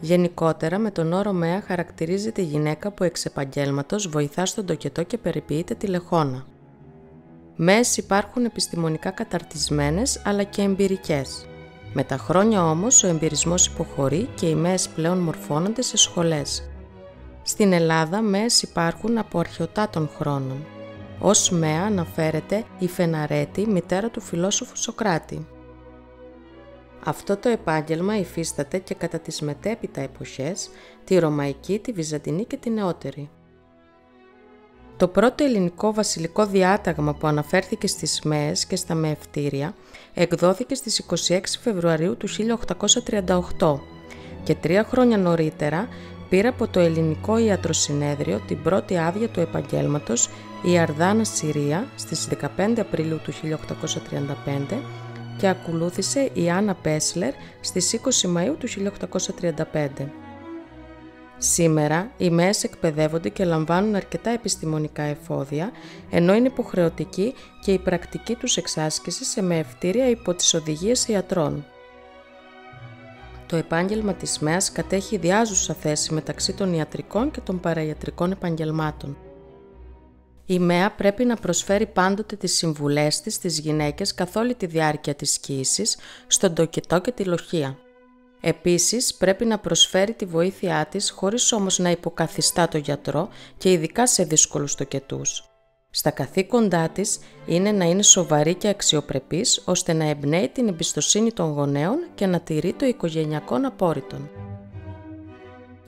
Γενικότερα, με τον όρο Μέα χαρακτηρίζεται η γυναίκα που εξ επαγγέλματος βοηθά στον τοκετό και περιποιείται τη λεχόνα. Μέες υπάρχουν επιστημονικά καταρτισμένες αλλά και εμπειρικές. Με τα χρόνια όμως ο εμπειρισμός υποχωρεί και οι μέες πλέον μορφώνονται σε σχολές. Στην Ελλάδα μέες υπάρχουν από αρχαιοτάτων χρόνων. Ως Μέα αναφέρεται η Φεναρέτη, μητέρα του φιλόσοφου Σωκράτη. Αυτό το επάγγελμα υφίσταται και κατά τις μετέπειτα εποχές, τη Ρωμαϊκή, τη Βυζαντινή και τη Νεότερη. Το πρώτο ελληνικό βασιλικό διάταγμα που αναφέρθηκε στις Μέες και στα μεευτήρια εκδόθηκε στις 26 Φεβρουαρίου του 1838 και 3 χρόνια νωρίτερα πήρε από το Ελληνικό Ιατροσυνέδριο την πρώτη άδεια του επαγγέλματος η Αρδάνα Συρία στις 15 Απριλίου του 1835 και ακολούθησε η Άννα Πέσλερ στις 20 Μαΐου του 1835. Σήμερα οι μέες εκπαιδεύονται και λαμβάνουν αρκετά επιστημονικά εφόδια, ενώ είναι υποχρεωτική και η πρακτική τους εξάσκηση σε μεευτήρια υπό τις οδηγίες ιατρών. Το επάγγελμα της Μέας κατέχει διάζουσα θέση μεταξύ των ιατρικών και των παραϊατρικών επαγγελμάτων. Η Μέα πρέπει να προσφέρει πάντοτε τις συμβουλές της στις γυναίκες καθ' όλη τη διάρκεια της κοίησης, στον τοκετό και τη λοχεία. Επίσης, πρέπει να προσφέρει τη βοήθειά της χωρίς όμως να υποκαθιστά το γιατρό και ειδικά σε δύσκολους τοκετούς. Στα καθήκοντά της είναι να είναι σοβαρή και αξιοπρεπής ώστε να εμπνέει την εμπιστοσύνη των γονέων και να τηρεί το οικογενειακό απόρριτον.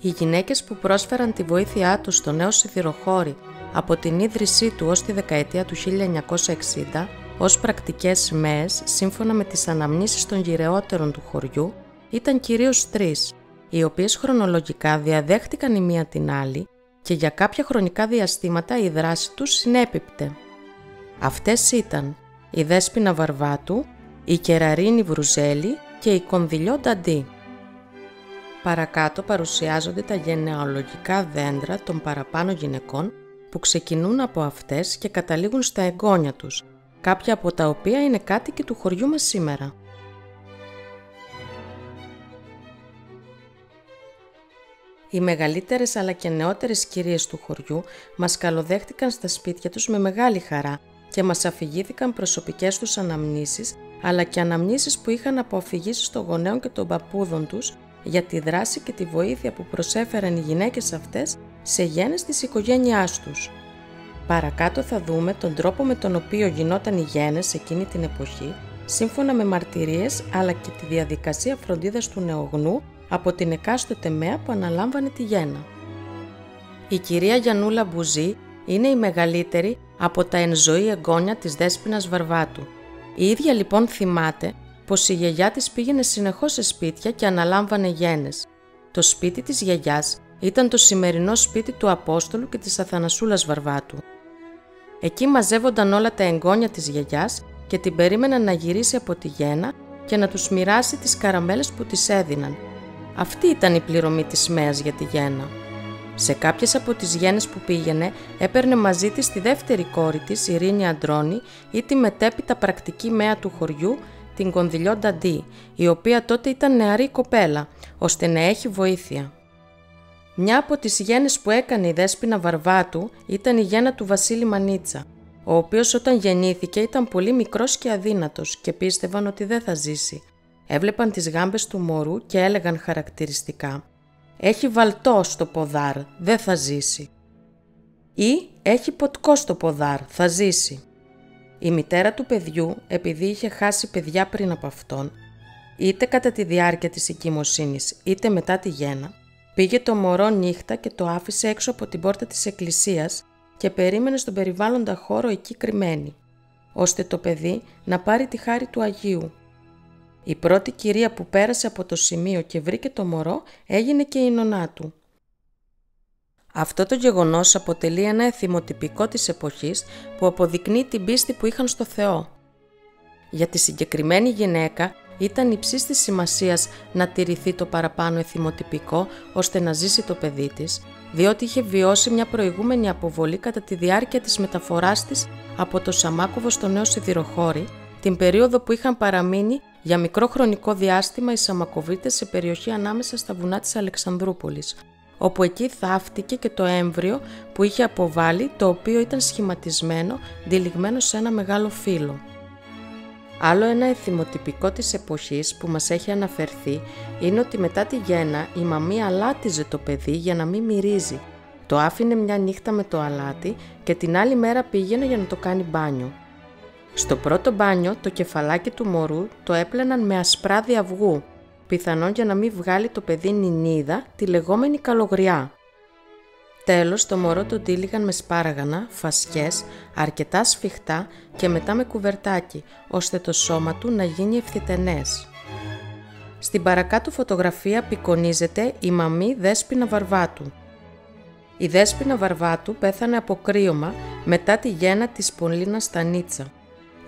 Οι γυναίκες που πρόσφεραν τη βοήθειά τους στο νέο σιδηροχώρι από την ίδρυσή του ως τη δεκαετία του 1960 ως πρακτικές μέες, σύμφωνα με τις αναμνήσεις των γυρεότερων του χωριού, ήταν κυρίως 3, οι οποίες χρονολογικά διαδέχτηκαν η μία την άλλη και για κάποια χρονικά διαστήματα η δράση τους συνέπιπτε. Αυτές ήταν η Δέσποινα Βαρβάτου, η Κεραρίνη Βρουζέλη και η Κονδυλιό Νταντή. Παρακάτω παρουσιάζονται τα γενεαλογικά δέντρα των παραπάνω γυναικών που ξεκινούν από αυτές και καταλήγουν στα εγγόνια τους, κάποια από τα οποία είναι κάτοικοι του χωριού μας σήμερα. Οι μεγαλύτερες αλλά και νεότερες κυρίες του χωριού μας καλοδέχτηκαν στα σπίτια τους με μεγάλη χαρά και μας αφηγήθηκαν προσωπικές τους αναμνήσεις, αλλά και αναμνήσεις που είχαν από αφηγήσεις των γονέων και των παππούδων τους για τη δράση και τη βοήθεια που προσέφεραν οι γυναίκες αυτές σε γένες της οικογένειάς τους. Παρακάτω θα δούμε τον τρόπο με τον οποίο γινόταν οι γένες εκείνη την εποχή, σύμφωνα με μαρτυρίες, αλλά και τη διαδικασία φροντίδας του νεογνού από την εκάστοτε μέα που αναλάμβανε τη γέννα. Η κυρία Γιαννούλα Μπουζή είναι η μεγαλύτερη από τα εν ζωή εγγόνια της Δέσποινας Βαρβάτου. Η ίδια λοιπόν θυμάται πως η γιαγιά της πήγαινε συνεχώς σε σπίτια και αναλάμβανε γένες. Το σπίτι της γιαγιάς ήταν το σημερινό σπίτι του Απόστολου και της Αθανασούλας Βαρβάτου. Εκεί μαζεύονταν όλα τα εγγόνια της γιαγιάς και την περίμεναν να γυρίσει από τη γέννα και να τους μοιράσει τις καραμέλες που της έδιναν. Αυτή ήταν η πληρωμή της μέας για τη γέννα. Σε κάποιες από τις γένες που πήγαινε έπαιρνε μαζί της τη δεύτερη κόρη της, Ειρήνη Αντρώνη, ή τη μετέπειτα πρακτική μέα του χωριού, την Κονδυλιό Νταντή, η οποία τότε ήταν νεαρή κοπέλα, ώστε να έχει βοήθεια. Μια από τις γένες που έκανε η Δέσποινα Βαρβάτου ήταν η γέννα του Βασίλη Μανίτσα, ο οποίος όταν γεννήθηκε ήταν πολύ μικρός και αδύνατος και πίστευαν ότι δεν θα ζήσει. Έβλεπαν τις γάμπες του μωρού και έλεγαν χαρακτηριστικά «Έχει βαλτό στο ποδάρ, δεν θα ζήσει» ή «Έχει ποτκό στο ποδάρ, θα ζήσει». Η μητέρα του παιδιού, επειδή είχε χάσει παιδιά πριν από αυτόν, είτε κατά τη διάρκεια της εγκυμοσύνης είτε μετά τη γέννα, πήγε το μωρό νύχτα και το άφησε έξω από την πόρτα της εκκλησίας και περίμενε στον περιβάλλοντα χώρο εκεί κρυμμένη, ώστε το παιδί να πάρει τη χάρη του Αγίου. Η πρώτη κυρία που πέρασε από το σημείο και βρήκε το μωρό έγινε και η νονά του. Αυτό το γεγονός αποτελεί ένα εθιμοτυπικό της εποχής που αποδεικνύει την πίστη που είχαν στο Θεό. Για τη συγκεκριμένη γυναίκα ήταν υψής της σημασίας να τηρηθεί το παραπάνω εθιμοτυπικό ώστε να ζήσει το παιδί της, διότι είχε βιώσει μια προηγούμενη αποβολή κατά τη διάρκεια της μεταφοράς της από το Σαμάκοβο στο νέο σιδηροχώρι, την περίοδο που είχαν παραμείνει για μικρό χρονικό διάστημα οι Σαμακοβίτες σε περιοχή ανάμεσα στα βουνά της Αλεξανδρούπολης, όπου εκεί θαύτηκε και το έμβριο που είχε αποβάλει, το οποίο ήταν σχηματισμένο, τυλιγμένο σε ένα μεγάλο φύλλο. Άλλο ένα εθιμοτυπικό της εποχής που μας έχει αναφερθεί είναι ότι μετά τη γέννα η μαμή αλάτιζε το παιδί για να μην μυρίζει. Το άφηνε μια νύχτα με το αλάτι και την άλλη μέρα πήγαινε για να το κάνει μπάνιο. Στο πρώτο μπάνιο το κεφαλάκι του μωρού το έπλαιναν με ασπράδι αυγού, πιθανόν για να μην βγάλει το παιδί νινίδα, τη λεγόμενη καλογριά. Τέλος, το μωρό το τύλιγαν με σπάργανα, φασιές, αρκετά σφιχτά και μετά με κουβερτάκι, ώστε το σώμα του να γίνει ευθυτενές. Στην παρακάτω φωτογραφία απεικονίζεται η μαμή Δέσποινα Βαρβάτου. Η Δέσποινα Βαρβάτου πέθανε από κρύωμα μετά τη γέννα της Πολίνας Στανίτσα,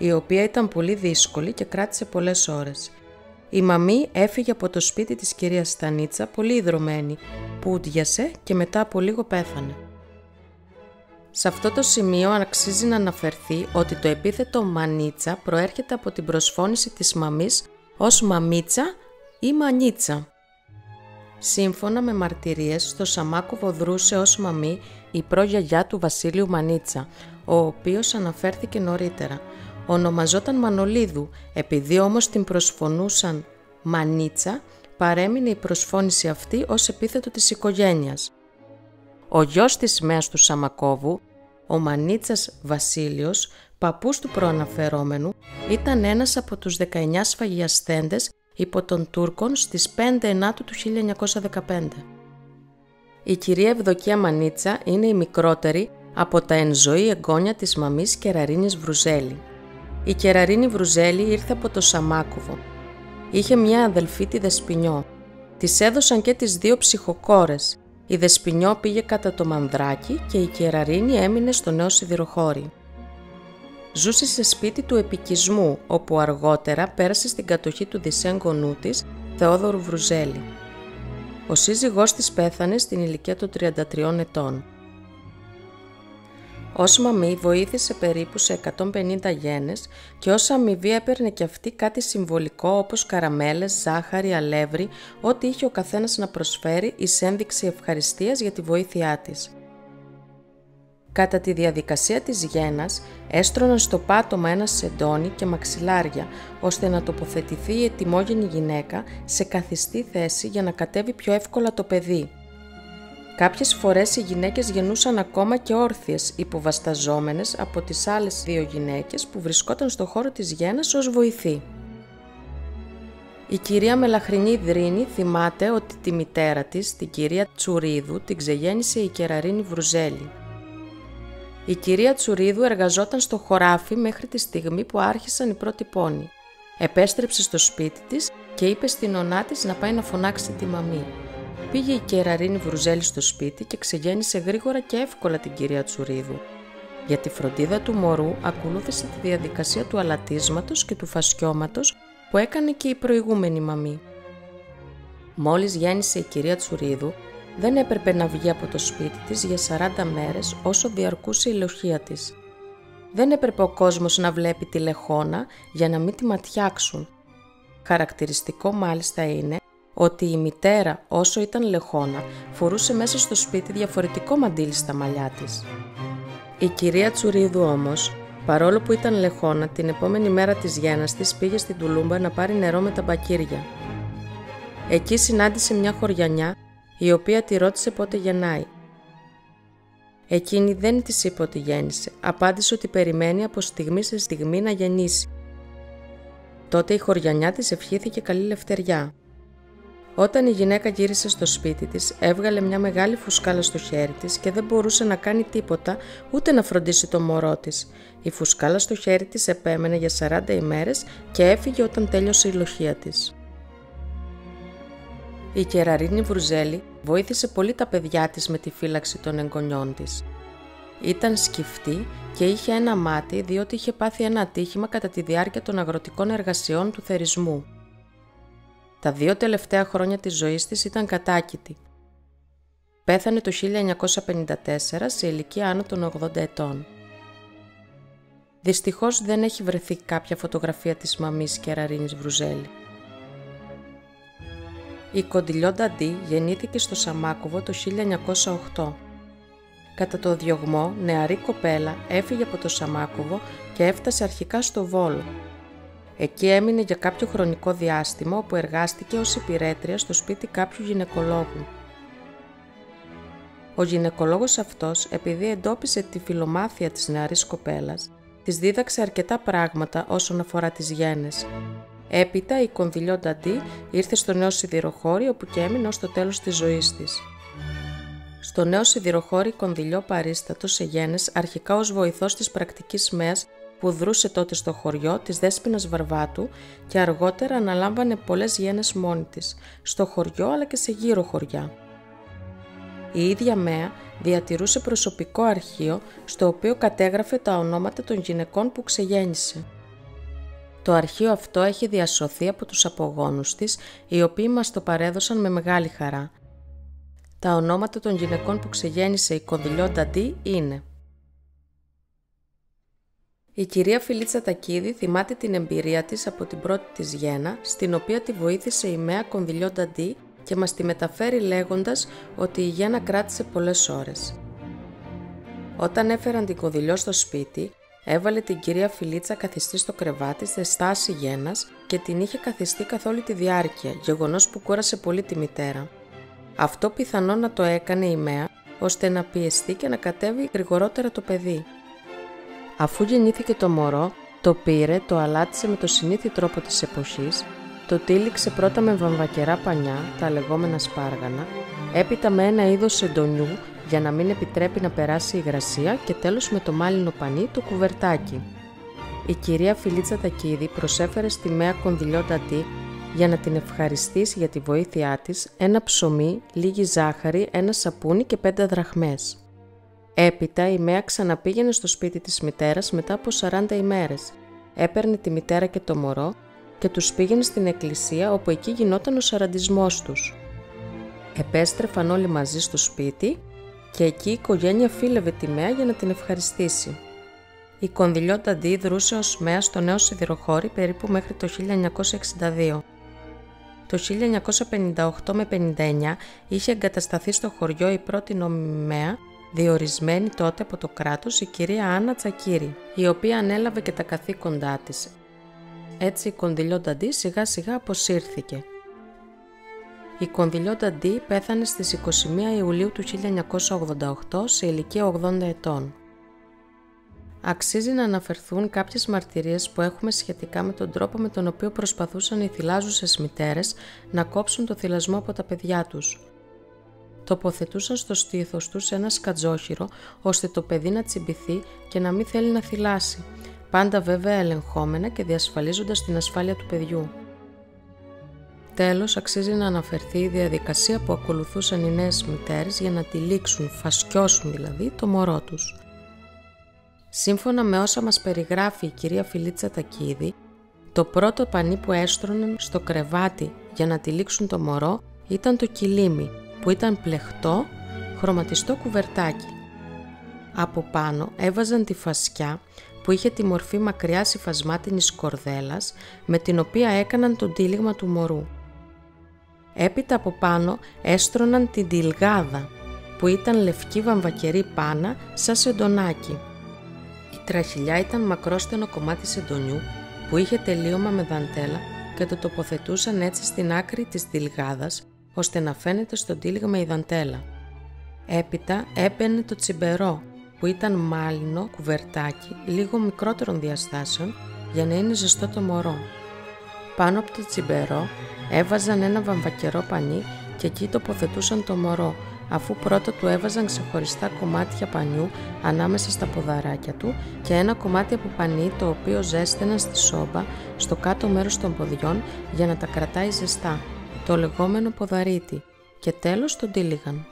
η οποία ήταν πολύ δύσκολη και κράτησε πολλές ώρες. Η μαμή έφυγε από το σπίτι της κυρίας Στανίτσα πολύ ιδρωμένη, πούντιασε και μετά από λίγο πέθανε. Σε αυτό το σημείο αξίζει να αναφερθεί ότι το επίθετο μανίτσα προέρχεται από την προσφώνηση της μαμής ως μαμίτσα ή μανίτσα. Σύμφωνα με μαρτυρίες, στο Σαμάκοβο δρούσε ως μαμή η προγιαγιά του Βασίλειου Μανίτσα, ο οποίος αναφέρθηκε νωρίτερα. Ονομαζόταν Μανολίδου, επειδή όμως την προσφωνούσαν Μανίτσα, παρέμεινε η προσφώνηση αυτή ως επίθετο της οικογένειας. Ο γιος της μαίας του Σαμακόβου, ο Μανίτσας Βασίλειος, παππούς του προαναφερόμενου, ήταν ένας από τους 19 σφαγιασθέντες υπό των Τούρκων στις 5 Ενάτου του 1915. Η κυρία Ευδοκία Μανίτσα είναι η μικρότερη από τα εν ζωή εγγόνια της μαμής Κεραρίνης Βρουζέλη. Η Κεραρίνη Βρουζέλη ήρθε από το Σαμάκοβο. Είχε μια αδελφή, τη Δεσποινιό. Της έδωσαν και τις 2 ψυχοκόρες. Η Δεσποινιό πήγε κατά το Μανδράκι και η Κεραρίνη έμεινε στο Νέο Σιδηροχώρι. Ζούσε σε σπίτι του επικισμού, όπου αργότερα πέρασε στην κατοχή του δυσέγγονού της, Θεόδωρου Βρουζέλη. Ο σύζυγός της πέθανε στην ηλικία των 33 ετών. Ως μαμή βοήθησε περίπου σε 150 γένες και ως αμοιβή έπαιρνε και αυτή κάτι συμβολικό όπως καραμέλες, ζάχαρη, αλεύρι, ό,τι είχε ο καθένας να προσφέρει εις ένδειξη ευχαριστίας για τη βοήθειά της. Κατά τη διαδικασία της γένας έστρωναν στο πάτωμα ένα σεντόνι και μαξιλάρια, ώστε να τοποθετηθεί η ετοιμόγενη γυναίκα σε καθιστή θέση για να κατέβει πιο εύκολα το παιδί. Κάποιες φορές οι γυναίκες γεννούσαν ακόμα και όρθιες, υποβασταζόμενες από τις άλλες 2 γυναίκες που βρισκόταν στο χώρο της γένας ως βοηθοί. Η κυρία Μελαχρινή Δρίνη θυμάται ότι τη μητέρα της, την κυρία Τσουρίδου, την ξεγέννησε η Κεραρίνη Βρουζέλη. Η κυρία Τσουρίδου εργαζόταν στο χωράφι μέχρι τη στιγμή που άρχισαν οι πρώτοι πόνοι. Επέστρεψε στο σπίτι της και είπε στην νονά της να πάει να φωνάξει τη μαμή. Πήγε η Κεραρίνη Βρουζέλη στο σπίτι και ξεγέννησε γρήγορα και εύκολα την κυρία Τσουρίδου. Για τη φροντίδα του μωρού ακολούθησε τη διαδικασία του αλατίσματος και του φασκιώματος που έκανε και η προηγούμενη μαμή. Μόλις γέννησε η κυρία Τσουρίδου, δεν έπρεπε να βγει από το σπίτι της για 40 μέρες όσο διαρκούσε η λοχεία της. Δεν έπρεπε ο κόσμος να βλέπει τη λεχόνα για να μην τη ματιάξουν. Χαρακτηριστικό μάλιστα είναι ότι η μητέρα, όσο ήταν λεχόνα, φορούσε μέσα στο σπίτι διαφορετικό μαντίλι στα μαλλιά της. Η κυρία Τσουρίδου όμως, παρόλο που ήταν λεχόνα, την επόμενη μέρα της γέννας της πήγε στην τουλούμπα να πάρει νερό με τα μπακίρια. Εκεί συνάντησε μια χωριανιά, η οποία τη ρώτησε πότε γεννάει. Εκείνη δεν της είπε ότι γέννησε, απάντησε ότι περιμένει από στιγμή σε στιγμή να γεννήσει. Τότε η χωριανιά της ευχήθηκε καλή λευτεριά. Όταν η γυναίκα γύρισε στο σπίτι της, έβγαλε μια μεγάλη φουσκάλα στο χέρι της και δεν μπορούσε να κάνει τίποτα ούτε να φροντίσει το μωρό της. Η φουσκάλα στο χέρι της επέμενε για 40 ημέρες και έφυγε όταν τέλειωσε η λοχεία της. Η Κεραρίνη Βρουζέλη βοήθησε πολύ τα παιδιά της με τη φύλαξη των εγγονιών της. Ήταν σκυφτή και είχε ένα μάτι διότι είχε πάθει ένα ατύχημα κατά τη διάρκεια των αγροτικών εργασιών του θερισμού. Τα 2 τελευταία χρόνια της ζωής της ήταν κατάκητη. Πέθανε το 1954 σε ηλικία άνω των 80 ετών. Δυστυχώς δεν έχει βρεθεί κάποια φωτογραφία της μαμής Κεραρίνης Βρουζέλη. Η Κοντιλιόντα Ντι γεννήθηκε στο Σαμάκοβο το 1908. Κατά το διωγμό, νεαρή κοπέλα έφυγε από το Σαμάκοβο και έφτασε αρχικά στο Βόλο. Εκεί έμεινε για κάποιο χρονικό διάστημα, όπου εργάστηκε ως υπηρέτρια στο σπίτι κάποιου γυναικολόγου. Ο γυναικολόγος αυτός, επειδή εντόπισε τη φιλομάθεια της νεαρής κοπέλας, της δίδαξε αρκετά πράγματα όσον αφορά τις γένες. Έπειτα η Κοντιλιόντα Ντι ήρθε στο νέο σιδηροχώρι, όπου και έμεινε ως το τέλος της ζωής της. Στο νέο σιδηροχώρι η Κονδυλιό παρίστατο σε γένες αρχικά ως βοηθός της πρακτικής ΜΕΑΣ που δρούσε τότε στο χωριό της Δέσποινας Βαρβάτου και αργότερα αναλάμβανε πολλές γένες μόνη της, στο χωριό αλλά και σε γύρω χωριά. Η ίδια ΜΕΑ διατηρούσε προσωπικό αρχείο στο οποίο κατέγραφε τα ονόματα των γυναικών που ξεγέννησε. Το αρχείο αυτό έχει διασωθεί από τους απογόνους της, οι οποίοι μας το παρέδωσαν με μεγάλη χαρά. Τα ονόματα των γυναικών που ξεγέννησε η Κοντιλιόντα Ντι είναι: η κυρία Φιλίτσα Τακίδη θυμάται την εμπειρία της από την πρώτη της γέννα, στην οποία τη βοήθησε η ΜΕΑ Κοντιλιόντα Ντι και μας τη μεταφέρει λέγοντας ότι η γέννα κράτησε πολλές ώρες. Όταν έφεραν την Κονδυλιό στο σπίτι, έβαλε την κυρία Φιλίτσα καθιστή στο κρεβάτι σε στάση γέννας και την είχε καθιστεί καθ' όλη τη διάρκεια, γεγονός που κούρασε πολύ τη μητέρα. Αυτό πιθανόν να το έκανε η ΜΕΑ ώστε να πιεστεί και να κατέβει γρηγορότερα το παιδί. Αφού γεννήθηκε το μωρό, το πήρε, το αλάτισε με το συνήθι τρόπο της εποχής, το τύλιξε πρώτα με βαμβακερά πανιά, τα λεγόμενα σπάργανα, έπειτα με ένα είδος σεντονιού για να μην επιτρέπει να περάσει η υγρασία και τέλος με το μάλινο πανί, το κουβερτάκι. Η κυρία Φιλίτσα Τακίδη προσέφερε στη ΜΕΑ Κονδυλιόντα Ντι για να την ευχαριστήσει για τη βοήθειά της ένα ψωμί, λίγη ζάχαρη, ένα σαπούνι και 5 δραχμές. Έπειτα η ΜΕΑ ξαναπήγαινε στο σπίτι της μητέρας μετά από 40 ημέρες. Έπαιρνε τη μητέρα και το μωρό και τους πήγαινε στην εκκλησία, όπου εκεί γινόταν ο σαραντισμός τους. Επέστρεφαν όλοι μαζί στο σπίτι και εκεί η οικογένεια φίλευε τη ΜΕΑ για να την ευχαριστήσει. Η Κονδυλιόντα Ντι δρούσε ως ΜΕΑ στο νέο σιδηροχώρι περίπου μέχρι το 1962. Το 1958 με 59 είχε εγκατασταθεί στο χωριό η πρώτη νόμιμη ΜΕΑ, διορισμένη τότε από το κράτος, η κυρία Άννα Τσακύρη, η οποία ανέλαβε και τα καθήκοντά της. Έτσι η Κονδυλιόντα Ντι σιγά σιγά αποσύρθηκε. Η Κονδυλιόντα Ντι πέθανε στις 21 Ιουλίου του 1988 σε ηλικία 80 ετών. Αξίζει να αναφερθούν κάποιες μαρτυρίες που έχουμε σχετικά με τον τρόπο με τον οποίο προσπαθούσαν οι θυλάζουσες μητέρες να κόψουν το θυλασμό από τα παιδιά τους. Τοποθετούσαν στο στήθος τους ένα σκατζόχυρο ώστε το παιδί να τσιμπηθεί και να μην θέλει να θυλάσει, πάντα βέβαια ελεγχόμενα και διασφαλίζοντας την ασφάλεια του παιδιού. Τέλος, αξίζει να αναφερθεί η διαδικασία που ακολουθούσαν οι νέες μητέρες για να τυλίξουν, φασκιώσουν δηλαδή, το μωρό τους. Σύμφωνα με όσα μας περιγράφει η κυρία Φιλίτσα Τακίδη, το πρώτο πανί που έστρωναν στο κρεβάτι για να τυλίξουν το μωρό ήταν το κιλίμι, που ήταν πλεχτό, χρωματιστό κουβερτάκι. Από πάνω έβαζαν τη φασκιά που είχε τη μορφή μακριάς υφασμάτινης κορδέλας με την οποία έκαναν το τύλιγμα του μωρού. Έπειτα από πάνω έστρωναν την τυλγάδα που ήταν λευκή βαμβακερή πάνα σαν σεντονάκι. Η τραχηλιά ήταν μακρόστενο κομμάτι σεντονιού που είχε τελείωμα με δαντέλα και το τοποθετούσαν έτσι στην άκρη της τυλγάδας ώστε να φαίνεται στο τύλιγμα η δαντέλα. Έπειτα έμπαινε το τσιμπερό που ήταν μάλινο κουβερτάκι λίγο μικρότερων διαστάσεων για να είναι ζεστό το μωρό. Πάνω από το τσιμπερό έβαζαν ένα βαμβακερό πανί και εκεί τοποθετούσαν το μωρό, αφού πρώτα του έβαζαν ξεχωριστά κομμάτια πανιού ανάμεσα στα ποδαράκια του και ένα κομμάτι από πανί το οποίο ζέστεναν στη σόμπα στο κάτω μέρος των ποδιών για να τα κρατάει ζεστά, το λεγόμενο ποδαρίτι, και τέλος τον τύλιγαν.